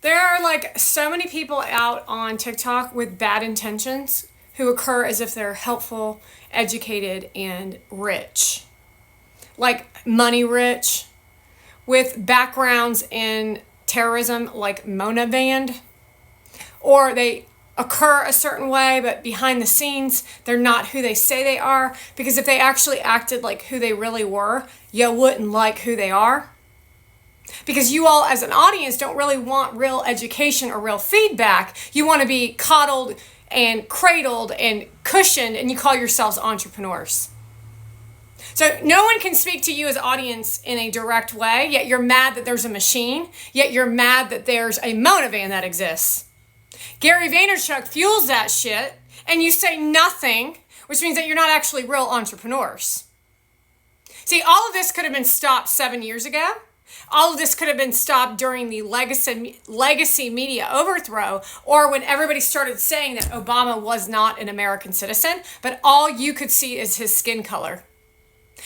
There are like so many people out on TikTok with bad intentions who occur as if they're helpful, educated, and rich. Like money rich, with backgrounds in terrorism like Mona Band, or they occur a certain way, but behind the scenes, they're not who they say they are, because if they actually acted like who they really were, you wouldn't like who they are. Because you all as an audience don't really want real education or real feedback. You want to be coddled and cradled and cushioned, and you call yourselves entrepreneurs. So no one can speak to you as audience in a direct way, yet you're mad that there's a machine, yet you're mad that there's a Mona Van that exists. Gary Vaynerchuk fuels that shit, and you say nothing, which means that you're not actually real entrepreneurs. See, all of this could have been stopped 7 years ago. All of this could have been stopped during the legacy media overthrow, or when everybody started saying that Obama was not an American citizen, but all you could see is his skin color.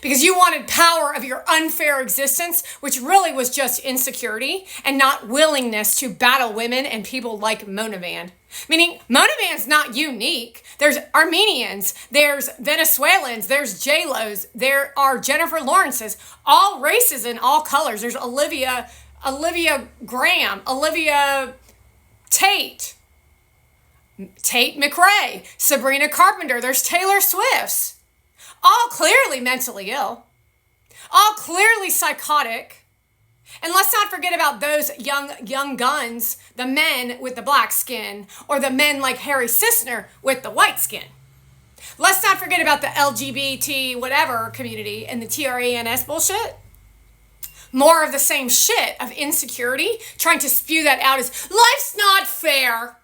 Because you wanted power of your unfair existence, which really was just insecurity and not willingness to battle women and people like Mona Van. Meaning, Mona Van's not unique. There's Armenians, there's Venezuelans, there's J-Lo's, there are Jennifer Lawrences, all races and all colors. There's Olivia Graham, Olivia Tate McRae, Sabrina Carpenter, there's Taylor Swift's. All clearly mentally ill, all clearly psychotic. And let's not forget about those young guns, the men with the black skin, or the men like Harry Sisner with the white skin. Let's not forget about the LGBT whatever community and the TRANS bullshit. More of the same shit of insecurity, trying to spew that out as life's not fair.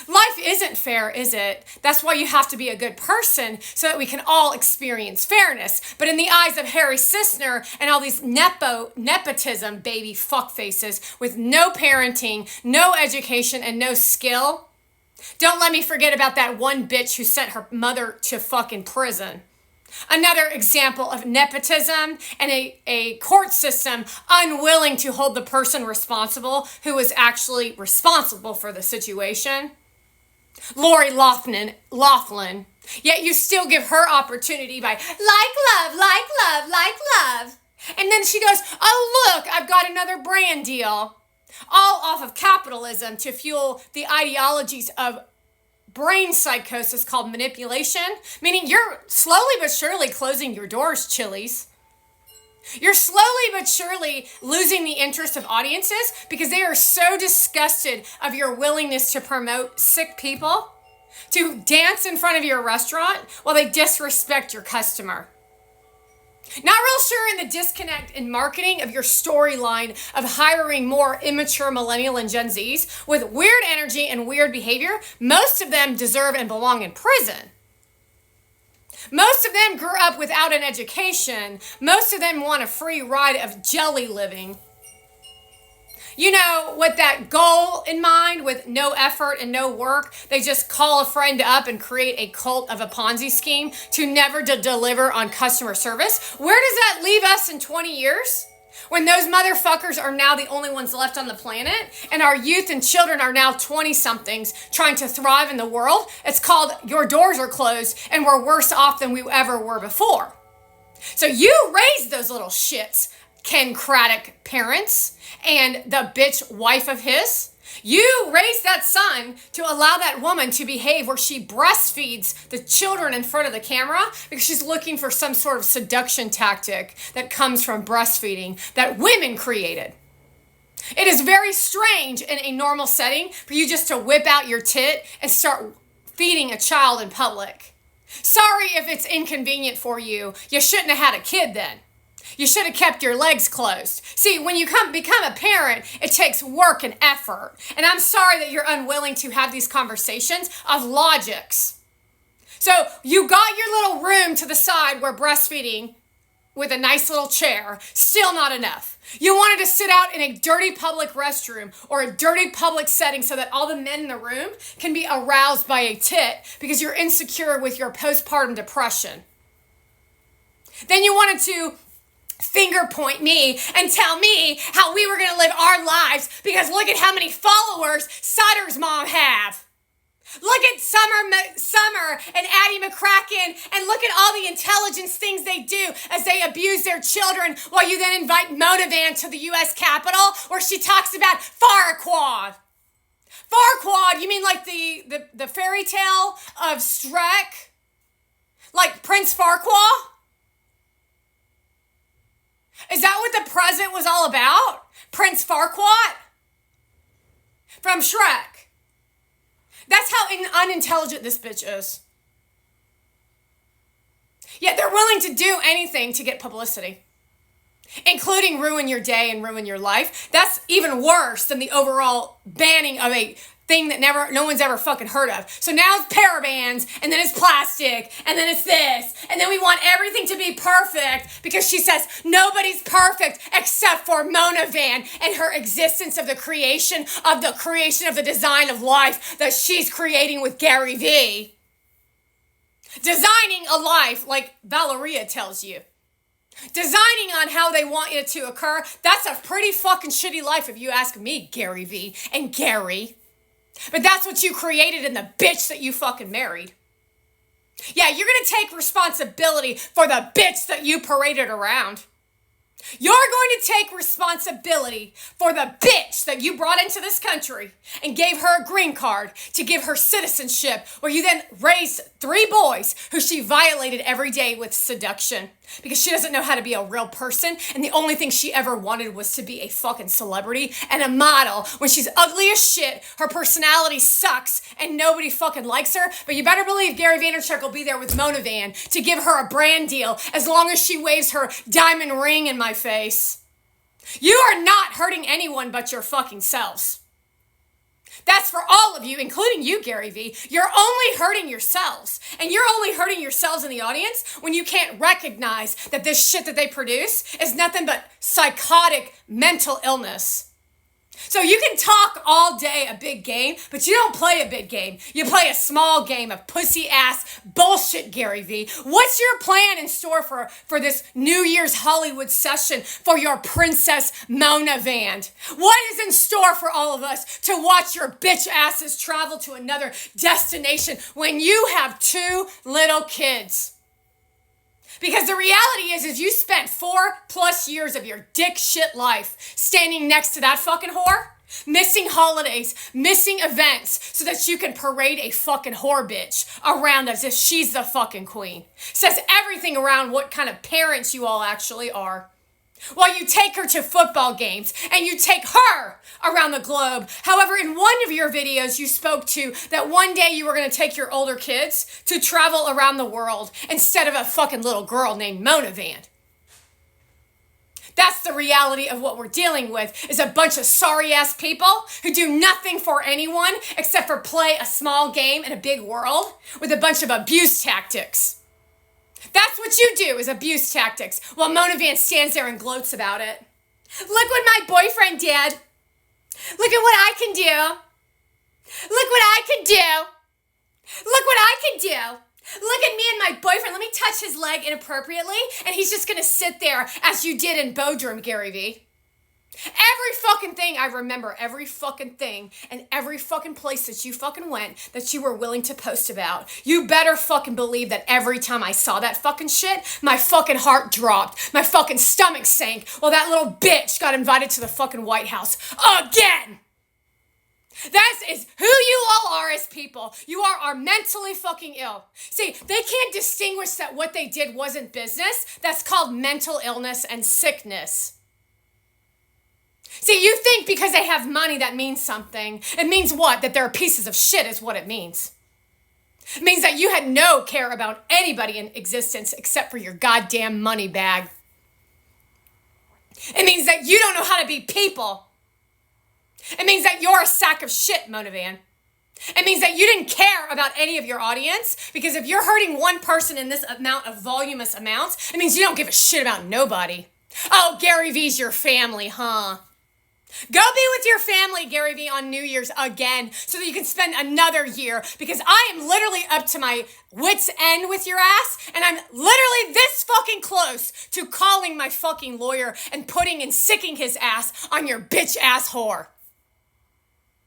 Life isn't fair, is it? That's why you have to be a good person so that we can all experience fairness. But in the eyes of Harry Sisner and all these nepotism baby fuckfaces with no parenting, no education, and no skill, don't let me forget about that one bitch who sent her mother to fucking prison. Another example of nepotism and a court system unwilling to hold the person responsible who was actually responsible for the situation. Lori Loughlin. Yet you still give her opportunity by like love. And then she goes, oh look, I've got another brand deal. All off of capitalism to fuel the ideologies of brain psychosis called manipulation, meaning you're slowly but surely closing your doors, Chili's. You're slowly but surely losing the interest of audiences because they are so disgusted of your willingness to promote sick people, to dance in front of your restaurant while they disrespect your customer. Not real sure in the disconnect in marketing of your storyline of hiring more immature millennial and Gen Zs with weird energy and weird behavior. Most of them deserve and belong in prison. Most of them grew up without an education. Most of them want a free ride of jelly living. You know, with that goal in mind, with no effort and no work, they just call a friend up and create a cult of a Ponzi scheme to never deliver on customer service. Where does that leave us in 20 years? When those motherfuckers are now the only ones left on the planet and our youth and children are now 20-somethings trying to thrive in the world, it's called your doors are closed and we're worse off than we ever were before. So you raised those little shits, Ken Craddock parents and the bitch wife of his. You raised that son to allow that woman to behave where she breastfeeds the children in front of the camera because she's looking for some sort of seduction tactic that comes from breastfeeding that women created. It is very strange in a normal setting for you just to whip out your tit and start feeding a child in public. Sorry if it's inconvenient for you. You shouldn't have had a kid then. You should have kept your legs closed. See, when you become a parent, it takes work and effort. And I'm sorry that you're unwilling to have these conversations of logics. So you got your little room to the side where breastfeeding with a nice little chair, still not enough. You wanted to sit out in a dirty public restroom or a dirty public setting so that all the men in the room can be aroused by a tit because you're insecure with your postpartum depression. Then you wanted to finger point me and tell me how we were going to live our lives because look at how many followers Sutter's mom have. Look at Summer and Addie McCracken and look at all the intelligence things they do as they abuse their children while you then invite Mona Van to the U.S. Capitol where she talks about Farquaad. Farquaad, you mean like the fairy tale of Shrek? Like Prince Farquaad? Is that what the present was all about? Prince Farquaad? From Shrek. That's how unintelligent this bitch is. Yet they're willing to do anything to get publicity, including ruin your day and ruin your life. That's even worse than the overall banning of a thing that no one's ever fucking heard of. So now it's parabens, and then it's plastic, and then it's this, and then we want everything to be perfect because she says nobody's perfect except for Mona Van and her existence of the creation of the design of life that she's creating with Gary Vee. Designing a life like Valeria tells you. Designing on how they want it to occur, that's a pretty fucking shitty life if you ask me, Gary Vee and Gary. But that's what you created in the bitch that you fucking married. Yeah, you're gonna take responsibility for the bitch that you paraded around. You're going to take responsibility for the bitch that you brought into this country and gave her a green card to give her citizenship, where you then raised 3 boys who she violated every day with seduction because she doesn't know how to be a real person, and the only thing she ever wanted was to be a fucking celebrity and a model when she's ugly as shit, her personality sucks, and nobody fucking likes her. But you better believe Gary Vaynerchuk will be there with Mona Van to give her a brand deal as long as she waves her diamond ring in my face. You are not hurting anyone but your fucking selves. That's for all of you, including you, Gary Vee. You're only hurting yourselves. And you're only hurting yourselves in the audience when you can't recognize that this shit that they produce is nothing but psychotic mental illness. So you can talk all day a big game, but you don't play a big game. You play a small game of pussy-ass bullshit, Gary Vee. What's your plan in store for this New Year's Hollywood session for your Princess Mona Van? What is in store for all of us to watch your bitch asses travel to another destination when you have 2 little kids? Because the reality is you spent 4+ years of your dick shit life standing next to that fucking whore, missing holidays, missing events, so that you can parade a fucking whore bitch around as if she's the fucking queen. Says everything around what kind of parents you all actually are. While you take her to football games and you take her around the globe. However, in one of your videos, you spoke to that one day you were going to take your older kids to travel around the world instead of a fucking little girl named Mona Van. That's the reality of what we're dealing with, is a bunch of sorry-ass people who do nothing for anyone except for play a small game in a big world with a bunch of abuse tactics. That's what you do, is abuse tactics, while Mona Van stands there and gloats about it. Look what my boyfriend did. Look at what I can do. Look what I can do. Look what I can do. Look at me and my boyfriend. Let me touch his leg inappropriately, and he's just going to sit there as you did in Bodrum, Gary Vee. Every fucking thing, I remember every fucking thing and every fucking place that you fucking went that you were willing to post about. You better fucking believe that every time I saw that fucking shit, my fucking heart dropped. My fucking stomach sank while that little bitch got invited to the fucking White House again. That is who you all are as people. You are mentally fucking ill. See, they can't distinguish that what they did wasn't business. That's called mental illness and sickness. See, you think because they have money that means something. It means what? That they're pieces of shit is what it means. It means that you had no care about anybody in existence except for your goddamn money bag. It means that you don't know how to be people. It means that you're a sack of shit, Mona Van. It means that you didn't care about any of your audience, because if you're hurting one person in this amount of voluminous amounts, it means you don't give a shit about nobody. Oh, Gary Vee's your family, huh? Go be with your family, Gary Vee, on New Year's again so that you can spend another year, because I am literally up to my wit's end with your ass, and I'm literally this fucking close to calling my fucking lawyer and putting and sicking his ass on your bitch ass whore.